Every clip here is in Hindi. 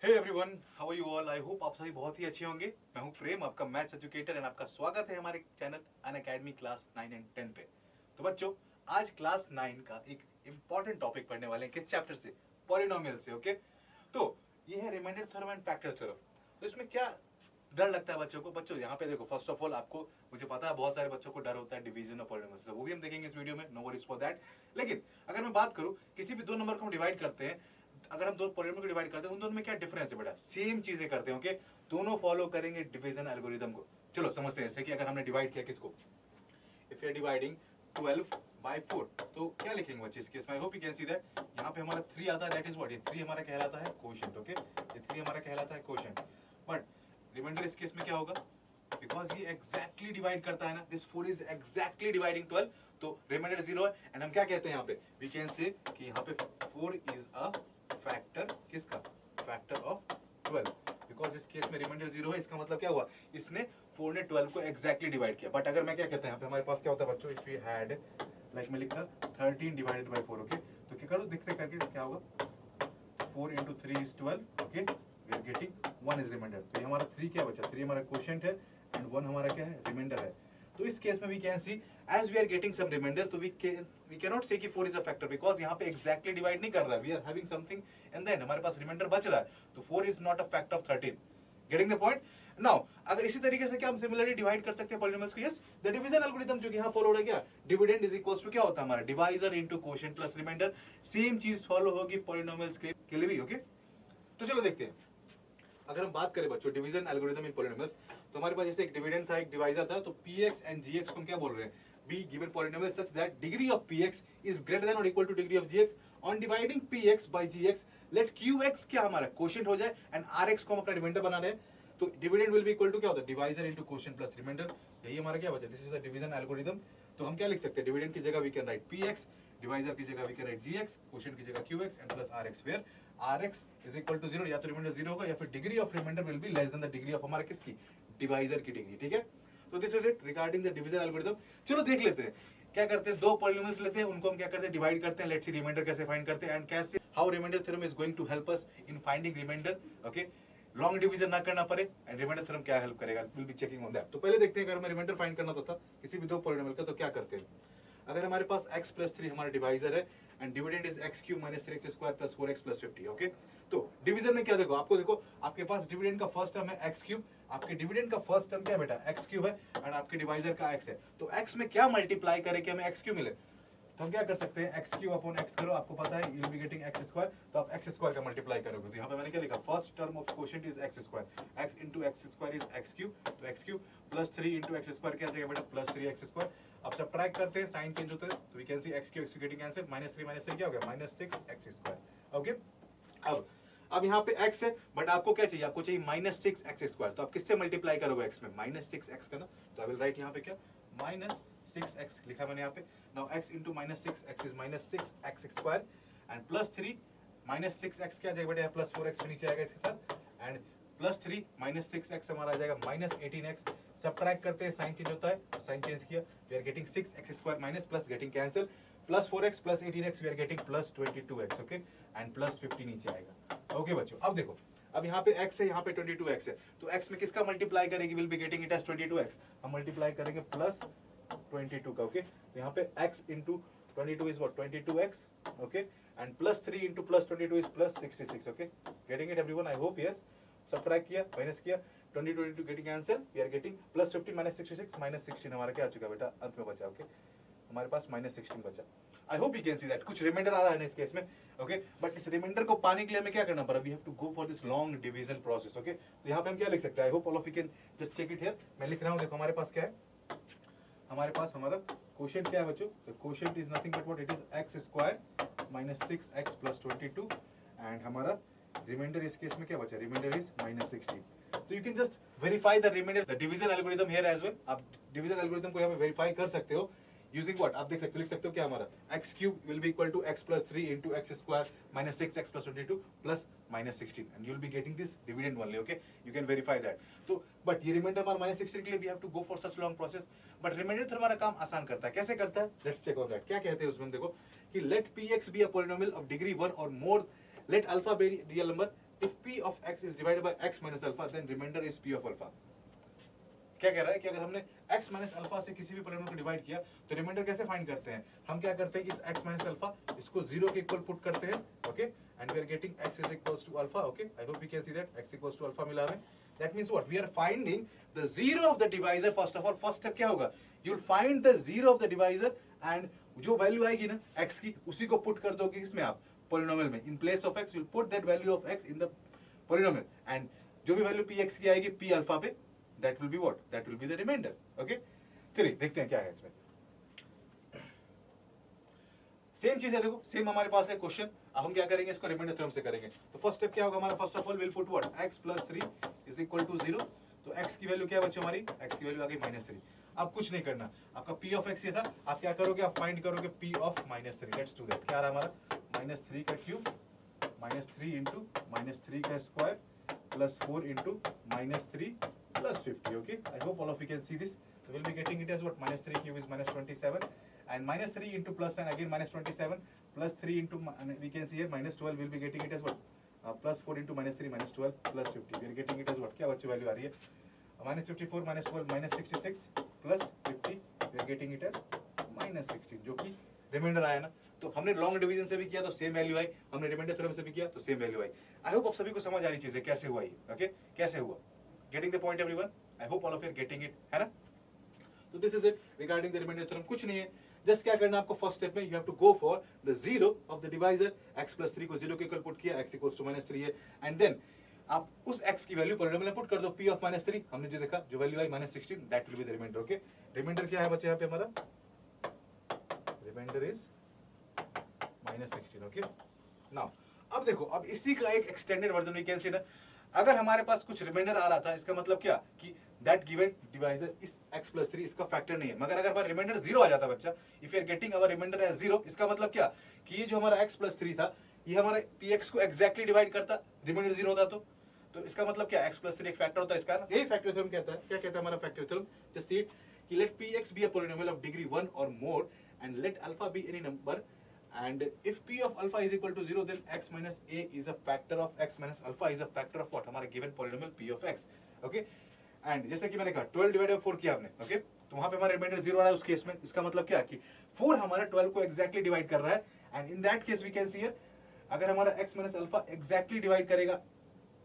Hey everyone, how are you all? I hope आप सभी बहुत ही अच्छे होंगे। मैं हूं प्रेम, आपका मैथ्स एजुकेटर, एंड आपका स्वागत है हमारे चैनल अनअकैडमी क्लास 9 एंड 10 पे। तो बच्चों, आज क्लास 9 का एक इंपॉर्टेंट टॉपिक पढ़ने वाले हैं। किस चैप्टर से? पॉलिनोमियल से। ओके, तो ये है remainder theorem and factor theorem. तो इसमें क्या डर लगता है बच्चों को? बच्चों यहाँ पे देखो, फर्स्ट ऑफ ऑल आपको, मुझे पता है बहुत सारे बच्चों को डर होता है डिवीजन और पॉलिनोमियल से, वो भी हम देखेंगे इस वीडियो में, नो वरीज फॉर दैट। लेकिन अगर मैं बात करूं, किसी भी दो नंबर को हम डिवाइड करते हैं, अगर हम दो पॉलिनोमियल को डिवाइड करते हैं, उन दोनों में क्या डिफरेंस है बेटा? सेम चीजें करते हैं। ओके, दोनों फॉलो करेंगे डिवीजन एल्गोरिथम को। चलो समझते हैं। जैसे कि अगर हमने डिवाइड किया किसको, if you are dividing 12 by 4, तो क्या लिखेंगे बच्चे इस केस में? आई hope you can see that. यहाँ पे हमारा 3 आता है, दैट इज व्हाट, ये 3 हमारा कहलाता है कोशेंट। ओके, ये 3 हमारा कहलाता है कोशेंट। बट रिमाइंडर इस केस में क्या होगा? बिकॉज ये एग्जैक्टली डिवाइड करता है ना, दिस 4 इज एग्जैक्टली डिवाइडिंग 12, तो रिमाइंडर 0 है। एंड हम क्या कहते हैं यहाँ पे? वी कैन से कि यहाँ पे 4 इज अ फैक्टर, किसका? Factor of 12। बिकॉज इस केस में रिमाइंडर 0 है, इसका मतलब क्या हुआ? इसने 4 ने 12 को एग्जैक्टली डिवाइड किया। बट अगर मैं क्या कहते हैं यहाँ पे, हमारे पास क्या होता है बच्चों? इफ वी हैड, लाइक मैं लिखता 13 डिवाइडेड बाय 4। ओके, तो क्या करो, देखते करके क्या होगा? 4 into 3 is 12। Okay, we are getting 1 is remainder. तो ये हमारा 3 क्या बचा? 3 हमारा क्वोशिएंट है एंड 1 हमारा क्या है? रिमाइंडर है। तो इस केस में we can see, as we are getting some remainder, तो वी कैन नॉट से कि 4 इज अ फैक्टर, बिकॉज यहाँ पे एग्जैक्टली डिवाइड नहीं कर रहा है। We are having something and then हमारे पास रिमाइंडर बच रहा है, तो 4 is not a factor of 13। Getting the point? Now अगर इसी तरीके से क्या हम सिमिलरली डिवाइड कर सकते हैं पॉलिनोमियल्स को? यस, द डिवीजन एल्गोरिथम जो कि यहां फॉलो हो रहा है, क्या? डिविडेंड इज इक्वल्स टू क्या होता है हमारा? Divisor into quotient plus remainder. Same चीज फॉलो होगी पॉलिनोमियल्स के लिए भी। ओके, तो चलो देखते हैं। अगर हम बात करें बच्चों डिवीजन एल्गोरिथम इन पॉलिनोमियल्स, तो हमारे पास जैसे एक डिविडेंड था, एक डिवाइजर था, तो px एंड gx को हम क्या बोल रहे हैं? Be given polynomial such that degree of px is greater than और equal to degree of gx। On dividing px by gx, let qx क्या हमारा क्वोशिएंट हो जाए एंड rx को हम अपना रिमाइंडर बना रहे हैं। तो dividend will be equal to क्या होता है? Divisor into quotient plus remainder. यही हमारा क्या बचा? This is the division algorithm. तो हम क्या लिख सकते हैं? डिविडेंड की जगह we can write px, divisor की जगह we can write gx, quotient की जगह qx and plus rx, where rx is equal to 0, या तो रिमाइंडर 0 होगा या फिर degree of remainder will be less than the degree of हमारा किसकी? डिवाइजर की डिग्री। ठीक है, तो this is it regarding the division algorithm. चलो देख लेते हैं क्या करते हैं। दो पॉलिनोमियल्स लेते हैं, उनको हम क्या करते हैं? डिवाइड करते हैं। लेट्स सी रिमाइंडर कैसे फाइंड करते हैं एंड कैसे how remainder theorem is going to help us in finding remainder. Okay, long division ना करना पड़े एंड रिमाइंडर थ्योरम क्या हेल्प करेगा, will be checking on that. तो पहले देखते हैं, अगर हमें रिमाइंडर फाइंड करना होता किसी भी दो पॉलिनोमियल का, तो क्या करते हैं? अगर हमारे पास x प्लस 3 हमारा डिवाइजर है and dividend is x cube minus 3x square plus 4x plus 50। Okay, तो डिवीजन में क्या देखो, आपको देखो आपके पास डिविडेंड का फर्स्ट टर्म है x क्यूब, आपके डिविडेंड का फर्स्ट टर्म क्या बेटा? x क्यूब है एंड आपके डिवाइजर का x है। तो x में क्या मल्टीप्लाई करे कि हमें x क्यूब मिले? तो हम क्या कर सकते हैं? x क्यूब अपॉन x करो, आपको पता है you will be getting x square, तो आप x स्क्वायर का मल्टीप्लाई करोगे। तो यहाँ पे मैंने क्या लिखा? First term of quotient is x square, x into x square is x cube, तो x cube plus 3 into x square क्या आ जाएगा बेटा? Plus 3x square. अब सब्ट्रैक्ट करते हैं, साइन चेंज होता है, तो we can see x cube getting answer minus 3 क्या हो गया? Minus 6x square. ओके, अब यहाँ पे x है, बट आपको क्या चाहिए? आपको चाहिए माइनस 6x स्क्वायर। तो आप किससे मल्टीप्लाई करोगे x में? माइनस 6x का ना, तो आई विल राइट यहाँ पे क्या? माइनस 6x लिखा मैंने यहाँ पे। Now x into minus 6x is minus 6x square and plus 3 minus 6x क्या आ जाएगा बेटा? प्लस 4x भी नीचे आएगा इसके साथ, एंड प्लस 3 माइनस 6x हमारा आ जाएगा माइनस 18x। सब्ट्रैक्ट करते हैं, साइन चेंज होता है, साइन चेंज किया, we are getting 6x square minus plus getting cancel, plus 4x plus 18x we are getting plus 22x। Okay, and plus 50 नीचे आएगा। ओके बच्चों, अब देखो, अब यहाँ पे x है, यहाँ पे 22x है, तो x में किसका मल्टीप्लाई करेगी? Will be getting it as 22x। हम मल्टीप्लाई करेंगे प्लस 22 का। ओके, तो यहाँ पे x into 22 is what? 22x। Okay, and plus 3 into plus 22 is plus 66। Okay, getting it everyone? I hope yes. Subtract किया, माइनस किया, 22 getting answer, we are getting plus 50 minus 66, minus 16 हमारा क्या आ चुका बेटा? अंत में बचा। ओके, हमारे पास माइनस 16 बचा। आई hope you can see that. कुछ रिमाइंडर आ रहा है ना इस केस में। ओके, बट इस रिमाइंडर को पाने के लिए हमें क्या करना पड़ा? We have to go for this long division process. Okay, तो यहाँ पे हम क्या लिख सकते हैं? I hope all of you can just check it here. मैं लिख रहा हूँ, देखो हमारे पास क्या है? हमारे पास हमारा क्वोशिएंट क्या है बच्चों? तो quotient is nothing but what? It is x square minus 6x plus 22 and हमारा रिमाइंडर इस केस में क्या बचा? Remainder is minus 16। तो you can just verify the remainder, the division algorithm here as well. आप डिवीजन एल्गोरिथम को यहाँ पे वेरीफाई कर सकते हो यूजिंग व्हाट? आप देख सकते हो, लिख सकते हो क्या हमारा? x cube will be equal to x plus 3 into x square minus 6x plus 22 plus minus 16 and you will be getting this dividend only. Okay, you can verify that. तो बट ये रिमाइंडर हमारा माइनस 16 के लिए we have to go for such long process, but remainder theorem हमारा काम आसान करता है। कैसे करता है? Let's check on that. क्या कहते हैं उसमें? देखो कि let px be a polynomial of degree 1 और more, let alpha be real number, if p of x is divided by x minus alpha then remainder is p of alpha. क्या कह रहा है कि अगर हमने x माइनस अल्फा से किसी भी पॉलिनोमियल को डिवाइड किया तो रिमाइंडर कैसे फाइंड करते हैं? हम क्या करते हैं, इस x माइनस अल्फा इसको 0 के इक्वल पुट करते हैं, okay, and we are getting x is equals to alpha, okay, I hope you can see that x equals to alpha मिला हमें. That means what, we are finding the zero of the divisor. First of all first step क्या होगा, you will find the zero of the divisor and जो वैल्यू आएगी ना x की उसी को पुट कर दोगे इसमें आप पॉलिनोमियल में. इन place of x you will put that value of x in the polynomial and जो भी वैल्यू px की आएगी p अल्फा पे, that will be what, that will be the remainder. okay, चलिए देखते हैं क्या है इसमें. सेम चीज है, देखो सेम हमारे पास है क्वेश्चन. अब हम क्या करेंगे, इसको रिमाइंडर थ्योरम से करेंगे. तो फर्स्ट स्टेप क्या होगा हमारा, first of all will put what, x plus 3 is equal to 0. तो x की वैल्यू क्या बची हमारी, x की वैल्यू आ गई -3. अब कुछ नहीं करना, आपका p ऑफ x ये था, आप क्या करोगे, आप फाइंड करोगे p of -3. Let's do that. क्या आ रहा है हमारा, -3 का क्यूब -3 इंटू -3 का square plus 4 into -3 plus 50. okay, I hope all of you can see this. So we'll be getting it as what, -3 cube is -27 and -3 into plus 9 again -27 plus 3 into we can see here -12. we'll be getting it as what, plus 4 into -3 -12 plus 50. we are getting it as what, क्या बच्चों वैल्यू आ रही है, -54 -12 -66 plus 50. we are getting it as -16 जो कि रिमाइंडर आया ना. तो हमने लॉन्ग डिवीजन से भी किया तो सेम वैल्यू आई, हमने रिमाइंडर थ्योरम से भी किया तो सेम वैल्यू आई. आई होप आप सभी को समझ आ रही चीज है कैसे हुआ ये. ओके, कैसे हुआ, getting the point everyone? I hope all of you are getting it, है ना. तो this is it regarding the remainder theorem. कुछ नहीं है, जस्ट क्या करना आपको फर्स्ट स्टेप में, you have to go for the zero of the divisor. x plus 3 को 0 के इक्वल पुट किया, x equals to -3 है, and then आप उस x की वैल्यू पॉलिनोमियल में पुट कर दो p of -3. हमने जो देखा जो वैल्यू आई -16, that will be the remainder. Okay, remainder क्या है बच्चे यहाँ पे हमारा, रिमाइंडर इज -16. ओके, नाउ अब देखो, अब इसी का एक extended version we can see ना. अगर हमारे पास कुछ रिमाइंडर आ रहा था, इसका मतलब क्या कि दैट गिवन डिवाइजर इस x प्लस 3 इसका फैक्टर नहीं है. मगर अगर हमारा रिमाइंडर 0 आ जाता बच्चा, if you are getting our remainder as 0, इसका मतलब क्या कि ये जो हमारा x प्लस 3 था ये हमारे px को एग्जैक्टली डिवाइड करता, रिमाइंडर 0 होता तो इसका मतलब क्या, x प्लस 3 एक फैक्टर होता है इसका ना. यही फैक्टर थ्योरम कहता है. क्या कहता है हमारा factor theorem, just see it कि let px be a polynomial of degree 1 और more and let alpha be any number. And if p of alpha is equal to 0, then x minus a is a factor of x minus alpha is a factor of what, हमारा given polynomial p of x. Okay? And जैसे कि मैंने कहा 12 डिवाइडेड बाय 4 किया आपने, ओके, तो वहां पे हमारा रिमाइंडर 0 आ रहा है उस केस में. इसका मतलब क्या कि 4 हमारा 12 को एग्जैक्टली डिवाइड कर रहा है. And in that case we can see here, अगर हमारा x minus alpha exactly divide करेगा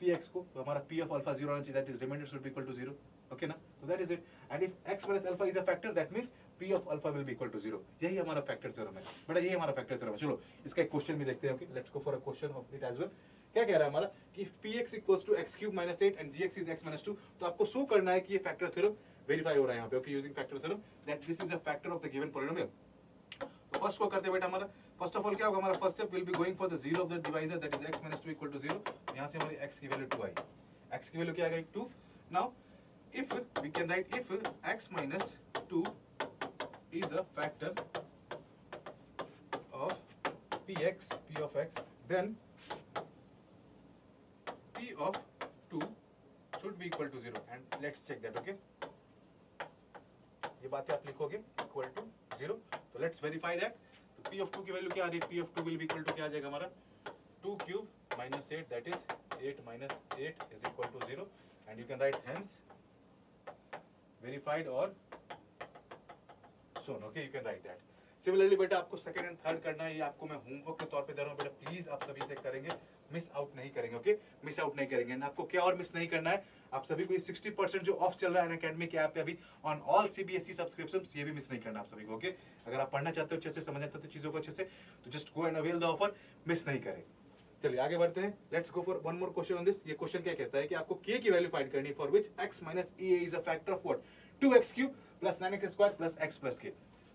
px को, तो हमारा p of alpha 0 आना चाहिए, that is remainder should be equal to 0. Okay ना, तो that is it. And if x minus alpha is a factor, that means p of alpha will be equal to 0. यही हमारा फैक्टर थ्योरम है बेटा, यही हमारा फैक्टर थ्योरम है. चलो इसका एक क्वेश्चन भी देखते हैं. Okay, let's go for a question of it as well. क्या कह रहा है हमारा कि px equals to x cube minus 8 and gx is x minus 2. तो आपको शो करना है कि ये फैक्टर थ्योरम वेरीफाई हो रहा है यहाँ पे. Okay, using factor theorem that this is a factor of the given polynomial. तो फर्स्ट को करते बेटा हमारा फर्स्ट ऑफ ऑल क्या होगा, हमारा first step will be going for the zero of the divisor that is x minus 2 equal to 0. यहाँ से हमारी x की वैल्यू 2 आई. x की वैल्यू क्या आ गई, 2. Now if we can write if x minus 2 is a factor of p of x, then p of 2 should be equal to 0. and let's check that. okay, ये बातें आप लिखोगे equal to 0. तो let's verify that. तो p of 2 की वैल्यू क्या आ रही है, p of 2 will be equal to क्या आ जाएगा हमारा 2 cube minus 8, that is 8 minus 8 is equal to 0. and you can write hence verified or shown. okay, you can write that. Similarly बेटा आपको सेकंड एंड थर्ड करना है, ये आपको मैं होमवर्क के तौर पे दे रहा हूँ बेटा. प्लीज आप सभी से करेंगे, मिस आउट नहीं करेंगे. ओके, मिस आउट नहीं करेंगे. एंड आपको क्या और मिस नहीं करना है, आप सभी को ये 60% जो ऑफ चल रहा है अनअकैडमी के ऐप पे अभी ऑन ऑल सीबीएसई सब्सक्रिप्शंस, ये भी मिस नहीं करना आप सभी को. ओके, अगर आप पढ़ना चाहते हो अच्छे से, समझना चाहते हो चीजों को अच्छे से, तो just go and avail the offer, miss नहीं करें. चलिए आगे बढ़ते हैं. Let's go for one more question on this. ये क्वेश्चन क्या कहता है कि आपको k की वैल्यू फाइंड करनी है for which x minus a is a factor of what, 2x cube plus 9x square plus x plus k.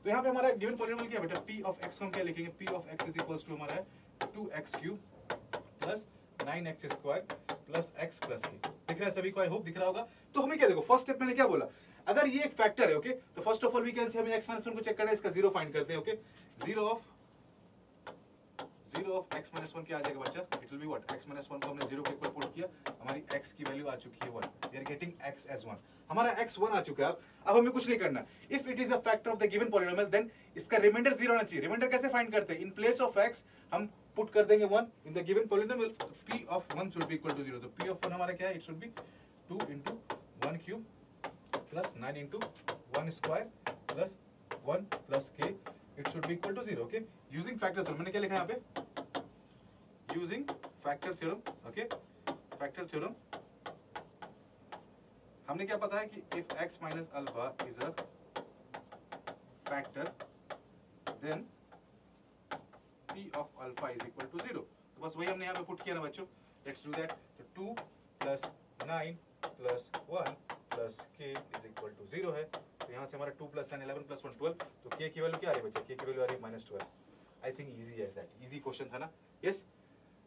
तो यहाँ पे हमारा गिवन पॉलिनोमियल क्या है बेटा, p of x को हम क्या लिखेंगे, p of x is equals to हमारा है 2x cube plus 9x square plus x plus k. दिख रहा है सभी को, आई होप दिख रहा होगा. तो हमें क्या, देखो फर्स्ट स्टेप मैंने क्या बोला, अगर ये एक फैक्टर है, ओके, तो first of all we can say हमें x minus 1 को चेक करना है, इसका 0 फाइंड करते हैं. ओके, 0 of x minus 1 क्या आ जाएगा बच्चा, it will be what, x minus 1 को हमने 0 के इक्वल पुट किया, हमारी x की वैल्यू आ चुकी है 1. We are getting x as 1. हमारा x 1 आ चुका है. अब हमें कुछ नहीं करना. If it is a factor of the given polynomial, then इसका रिमाइंडर 0 आना चाहिए. रिमाइंडर कैसे फाइंड करते हैं, इन प्लेस ऑफ x हम पुट कर देंगे 1 इन द गिवन पॉलिनोमियल, तो p of 1 should be equal to 0। तो p ऑफ 1 हमारा क्या है, it should be 2 into 1 cube plus 9 into 1 square plus 1 plus k, it should be equal to 0। Okay, using factor theorem, मैंने क्या लिखा है यहाँ पे, using factor theorem. Okay, factor theorem हमने क्या पता है कि if x minus alpha is a factor then p of alpha is equal to 0। तो बस वही हमने यहाँ पे पुट किया ना बच्चों, लेट्स डू दैट। तो 2 plus 9 plus 1 plus k is equal to 0 है। तो यहाँ से हमारा 2 प्लस 9 11 प्लस 1 12, तो k की वैल्यू क्या आ रही है बच्चा, k की वैल्यू आ रही है -12। I think easy as that, easy question था ना। यस,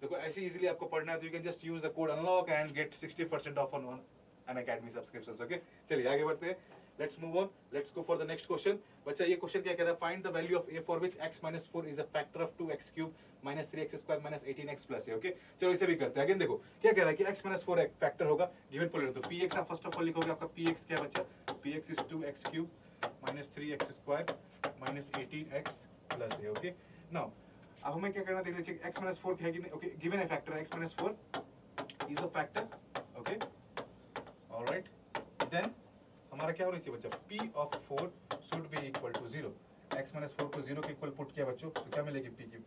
देखो ऐसे इजीली आपको पढ़ना है तो you can just use the code unlock and get 60% off on Unacademy subscriptions. Okay, चलिए आगे बढ़ते हैं, let's move on, let's go for the next question. बच्चा ये क्वेश्चन क्या कह रहा है, find the value of a for which x - 4 is a factor of 2x cube - 3x square - 18x plus है। ओके, चलो इसे भी करते हैं। अगेन देखो क्या कह रहा है कि x - 4 एक फैक्टर होगा गिवन पॉलिनोमियल, तो px आप फर्स्ट ऑफ ऑल लिखोगे, आपका px क्या है बच्चा, px is 2x cube - 3x square - 18x plus है। ओके, नाउ अब हमें क्या करना देख लीजिए, x - 4 है कि नहीं। ओके, गिवन है factor x - 4 is a factor. Okay, alright, then हमारा क्या होना चाहिए बच्चा, p of 4 should be equal to 0। x - 4 को 0 के इक्वल पुट किया बच्चों, तो क्या मिलेगी p की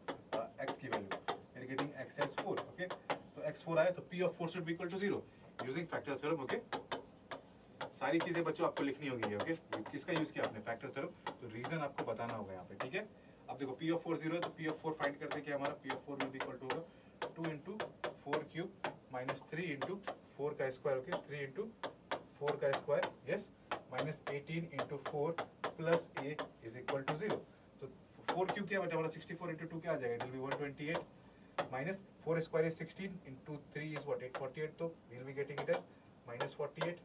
x की value, we are getting x as 4। Okay, तो x 4 आया तो p of 4 should be equal to 0 using factor theorem. Okay, सारी चीजें बच्चों आपको लिखनी होगी। ओके, किसका यूज किया आपने, फैक्टर थ्योरम, तो रीजन आपको बताना होगा यहाँ पे। ठीक है, अब देखो p ऑफ 4 0 है, तो p ऑफ 4 फाइंड करते क्या हमारा, p of 4 will be equal to होगा 2 into 4 क्यूब माइनस 3 into 4 का स्क्वायर। ओके, 3 into 4 का square, yes, minus 18 into 4 plus a is equal to 0। तो 4 क्यूब क्या बचा हमारा, 64 into 2 क्या आ जाएगा, it will be 128 minus 4 square is 16 into 3 is what 848, तो we will be getting it as -48।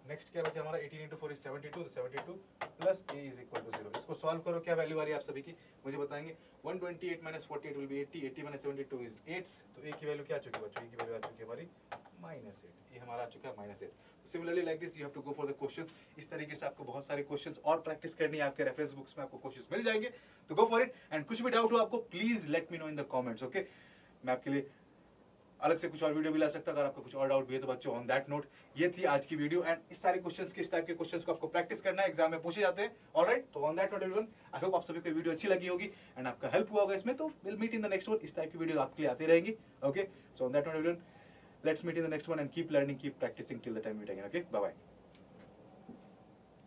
Next क्या बचा हमारा, 18 into 4 is 72, तो 72 plus a is equal to 0। इसको सॉल्व करो, क्या वैल्यू आ रही है आप सभी की मुझे बताएंगे। 128 minus 48 will be 80, 80 minus 72 is 8, तो a की वैल्यू क्या आ चुकी है बच्चों, a की वैल्यू आ चुकी है हमारी -8, ये हमारा आ चुका है -8। Similarly like this you have to go for the questions. इस तरीके से आपको बहुत सारे क्वेश्चंस और प्रैक्टिस करनी है, आपके रेफरेंस बुक्स में आपको क्वेश्चंस मिल जाएंगे, तो गो फॉर इट। एंड कुछ भी डाउट हो आपको please let me know in the comments. Okay, मैं आपके लिए अलग से कुछ और वीडियो भी ला सकता अगर आपको कुछ और डाउट भी है तो बच्चों। ऑन दैट नोट, ये थी आज की वीडियो एंड इस सारे क्वेश्चंस के, इस टाइप के क्वेश्चंस को आपको प्रैक्टिस करना है, एग्जाम में पूछे जाते हैं। ऑलराइट, तो on that note everyone, I hope आप सभी को वीडियो अच्छी लगी होगी एंड आपका हेल्प हुआ होगा इसमें, तो will meet in the next one. इस टाइप की वीडियो आपके लिए आती रहेंगी। Okay, so on that note everyone, let's meet in the next one and keep learning, keep practicing till the time meet again. Okay, bye bye.